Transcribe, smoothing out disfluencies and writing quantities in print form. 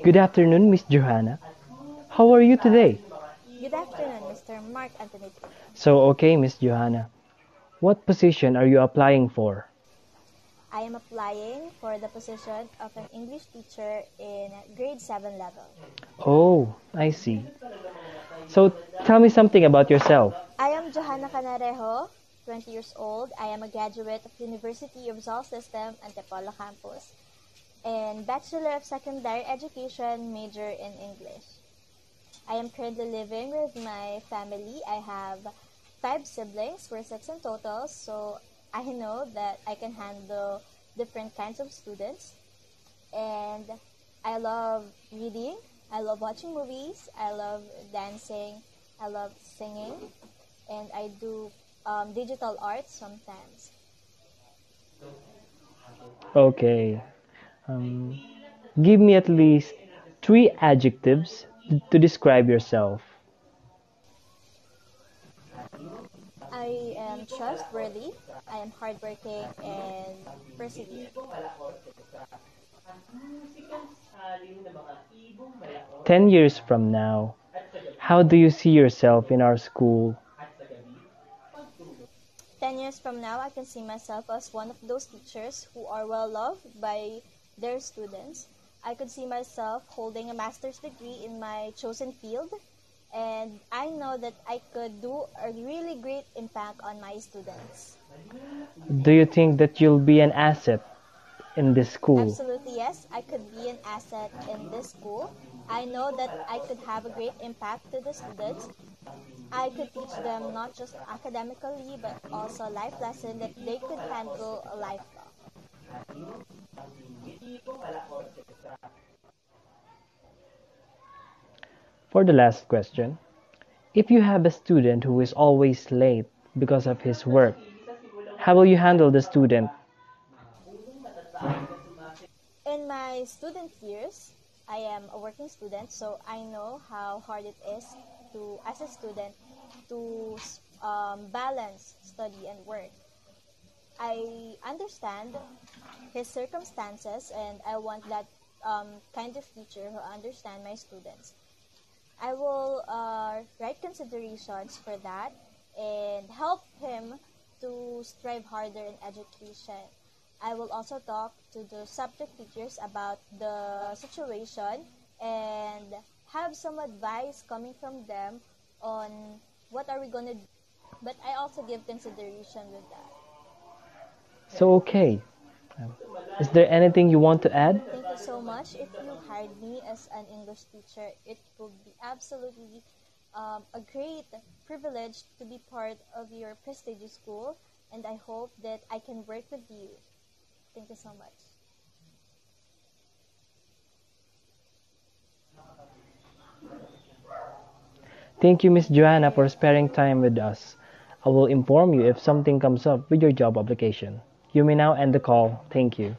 Good afternoon, Miss Johanna. How are you today? Good afternoon, Mr. Mark Anthony. Okay, Miss Johanna. What position are you applying for? I am applying for the position of an English teacher in grade 7 level. Oh, I see. So, tell me something about yourself. I am Johanna Canarejo, 20 years old. I am a graduate of University of Rizal System, Antipolo campus, and Bachelor of Secondary Education major in English. I am currently living with my family. I have 5 siblings, we're 6 in total, so I know that I can handle different kinds of students. And I love reading, I love watching movies, I love dancing, I love singing, and I do digital art sometimes. Okay. Um, Give me at least three adjectives to describe yourself. I am trustworthy, I am hardworking, and persevere. 10 years from now, how do you see yourself in our school? 10 years from now, I can see myself as one of those teachers who are well loved by their students. I could see myself holding a master's degree in my chosen field, and I know that I could do a really great impact on my students. Do you think that you'll be an asset in this school? Absolutely, yes, I could be an asset in this school. I know that I could have a great impact to the students. I could teach them not just academically, but also life lesson that they could handle a lifelong. For the last question, if you have a student who is always late because of his work, how will you handle the student? In my student years, I am a working student, so I know how hard it is to, as a student, to balance study and work. I understand his circumstances, and I want that kind of teacher who understand my students. I will write considerations for that and help him to strive harder in education. I will also talk to the subject teachers about the situation and have some advice coming from them on what are we going to do. But I also give consideration with that. Okay. Um, Is there anything you want to add? Thank you so much. If you hired me as an English teacher, it would be absolutely a great privilege to be part of your prestigious school, and I hope that I can work with you. Thank you so much. Thank you, Miss Joanna, for sparing time with us. I will inform you if something comes up with your job application. You may now end the call. Thank you.